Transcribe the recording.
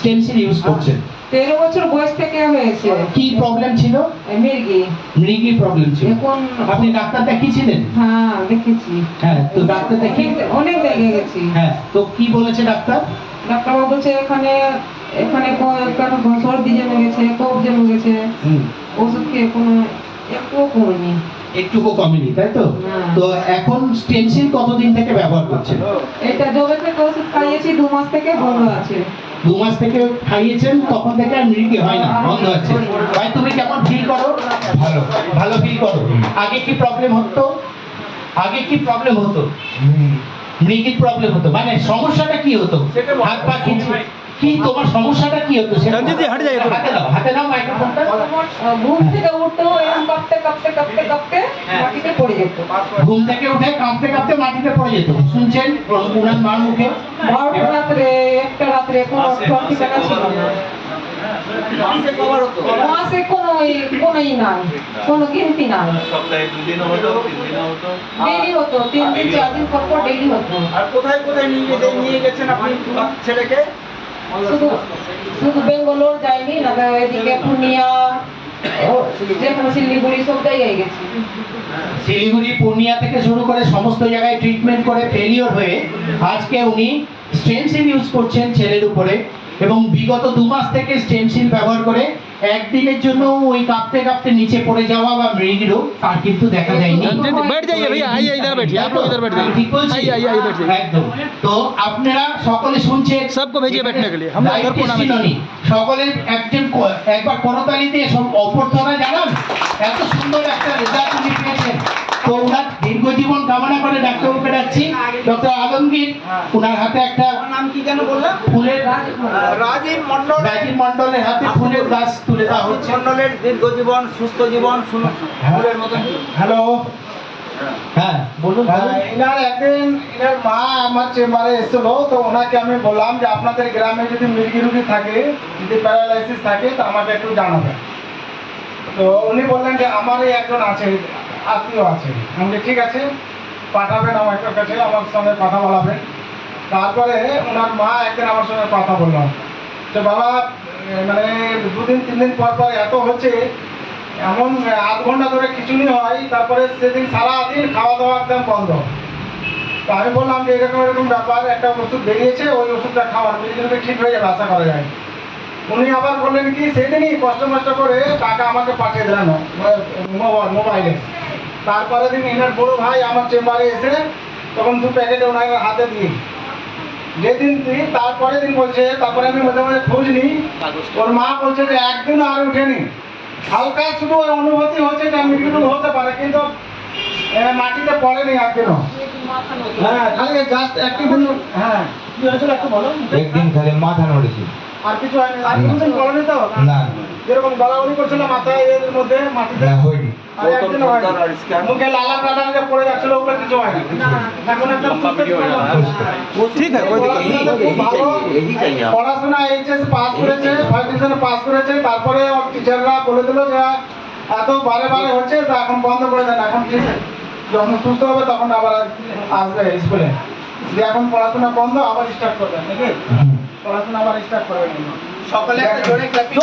Stencil use করছেন? 13 বছর বয়স থেকে হয়েছে। কি প্রবলেম ছিল? মৃগী প্রবলেম ছিল। এখন আপনি ডাক্তার দেখিয়েছিলেন? হ্যাঁ দেখেছি। হ্যাঁ, তো ডাক্তার দেখিয়ে অনেক জায়গায় গেছি। হ্যাঁ, তো কি বলেছে ডাক্তার? ডাক্তারবাবু বলছে এখানে সর্দি জমে গেছে, কফ জমে গেছে, ওষুধ খেয়ে কোনো একটুও কমেনি। একটুকু কমেনি, তাই তো? তো এখন স্টেনসিল কতদিন থেকে ব্যবহার করছেন? এটা যবে থেকে ওষুধ খাইয়েছি 2 মাস থেকে বন্ধ আছে। 2 মাস থেকে খাইয়েছেন, তখন থেকে আর মৃগী হয় না, বন্ধ আছে। ভাই তুমি কেমন ফিল করো? ভালো। ভালো ফিল করো। আগে কি প্রবলেম হতো? আগে কি প্রবলেম হতো? মৃগীর প্রবলেম হতো, মানে সমস্যাটা কি হতো? হাত পা কি তোমার সমস্যাটা কি হতো? হাতে নাও মাইক্রোফোনটা। ঘুম থেকে উঠতো এরকম কাঁপতে কাঁপতে কাঁপতে কাঁপতে মাটিতে পড়ে যেত। ঘুম থেকে উঠে কাঁপতে কাঁপতে মাটিতে পড়ে যেত। শুনছেন ওনার মার মুখে? 12টা রাত্রে, 1টা রাত্রে কোনো ঠিকানা ছিল না। মাসে কোনোই নাই, কোনো গিনতি নাই। সপ্তাহে 2 দিন হতো, 3 দিন হতো। ডেইলি হতো, 3 দিন 4 দিন পর পর ডেইলি হতো। আর কোথায় কোথায় নিয়ে গেছেন আপনি ছেলেকে? শুধু বেঙ্গালোর যায়নি, না এদিকে পূর্ণিয়া, যেখানে শিলিগুড়ি সব জায়গায় গেছি। শিলিগুড়ি পূর্ণিয়া থেকে শুরু করে সমস্ত জায়গায় ট্রিটমেন্ট করে ফেলিওর হয়ে আজকে উনি স্টেনসিল ইউজ করছেন ছেলের উপরে, এবং বিগত 2 মাস থেকে স্টেনসিল ব্যবহার করে একদিনের জন্য ওই কাঁপতে কাঁপতে নিচে পড়ে যাওয়া বা মৃগী রোগ আর কিন্তু দেখা যায়নি। बैठ जाइए भैया, आइए इधर बैठिए, आप लोग इधर बैठ जाइए। ঠিক বলছি? आइए बैठ जाइए। একদম। তো আপনারা সকলে শুনছেন, सबको भेजिए बैठने के लिए, हम लोग Live इधर कोना में testimony। সকলের একবার করতালিতে সব অভ্যর্থনা জানান। এত সুন্দর একটা রেজাল্ট উনি পেয়েছেন। তো ওনার দীর্ঘ জীবন কামনা করে ডাক্তারবাবুকে ডাকছি, ডক্টর আলমগীর। ওনার হাতে একটা নাম কি যেন বললেন? ফুলের রাজীব মণ্ডল। রাজীব মণ্ডলের হাতে ফুলের গাছ তুলে দেওয়া হচ্ছে। মণ্ডলের দীর্ঘ জীবন, সুস্থ জীবন, ফুলের মতন। হ্যালো, হ্যাঁ বলুন। এনার একদিন এনার মা আমার চেম্বারে এসেছিল, তো ওনাকে আমি বললাম যে আপনাদের গ্রামে যদি মৃগী রুগী থাকে, যদি প্যারালাইসিস থাকে, তো আমাকে একটু জানাবেন। তো উনি বললেন যে আমারই একজন আছে, আত্মীয় আছে। আমি বলি, ঠিক আছে, পাঠাবেন আমার কাছে, আমার সঙ্গে কথা বলাবেন। তারপরে ওনার মা একদিন আমার সঙ্গে কথা বললাম যে বাবা, মানে 2 দিন 3 দিন পর পর এত হচ্ছে, এমন আধ ঘন্টা ধরে খিচুড়ি হয়, তারপরে সেদিন সারাদিন খাওয়া দাওয়া একদম বন্ধ। তো আমি বললাম যে এরকম এরকম ব্যাপার, একটা ওষুধ বেরিয়েছে, ওই ওষুধটা খাওয়ার মেডিকেলকে ঠিক হয়ে যাবে, আশা করা যায়। উনি আবার বললেন কি, সেদিনই কষ্ট করে টাকা আমাকে পাঠিয়ে দিলেন মোবাইলে। তারপরে দিন এনার বড় ভাই আমার চেম্বারে এসে তখন 2 প্যাকেট ওনার হাতে দিই, যেদিন দিই তারপরে দিন বলছে, তারপরে আমি মাঝে মাঝে খোঁজ নিই, ওর মা বলছে যে একদিনও আর উঠেনি। হালকা শুধু অনুভূতি হচ্ছে যে মৃত্যু হতে পারে, কিন্তু মাটিতে পড়েনি একদিনও। হ্যাঁ, খালি জাস্ট একটি দিন। হ্যাঁ, কি হয়েছিল একটু বলো। একদিন খালি মাথা নড়েছিল, আর কিছু হয়নি? আর কিছু দিন পড়েনি তো? না যেরকম গলাগলি করছিল মাথায়, এর মধ্যে মাটিতে না হয়নি। আর একদিনও হয়নি। মুখে লালা টালা যে পড়ে যাচ্ছিল, ওগুলো কিছু হয়নি। এখন একদম ठीक है, कोई दिक्कत ভালো পড়াশোনা এইচএস পাস করেছে, ফার্স্ট ডিভিশনে পাস করেছে। তারপরে টিচাররা বলে দিল যে এত বারে হচ্ছে, তো এখন বন্ধ করে দেন, এখন ঠিক যখন সুস্থ হবে তখন আবার আসবে স্কুলে। যে এখন পড়াশোনা বন্ধ, আবার স্টার্ট করবেন নাকি? পড়াশোনা আবার স্টার্ট করবেন। সকালে একটা জোরে ক্ল্যাপিং।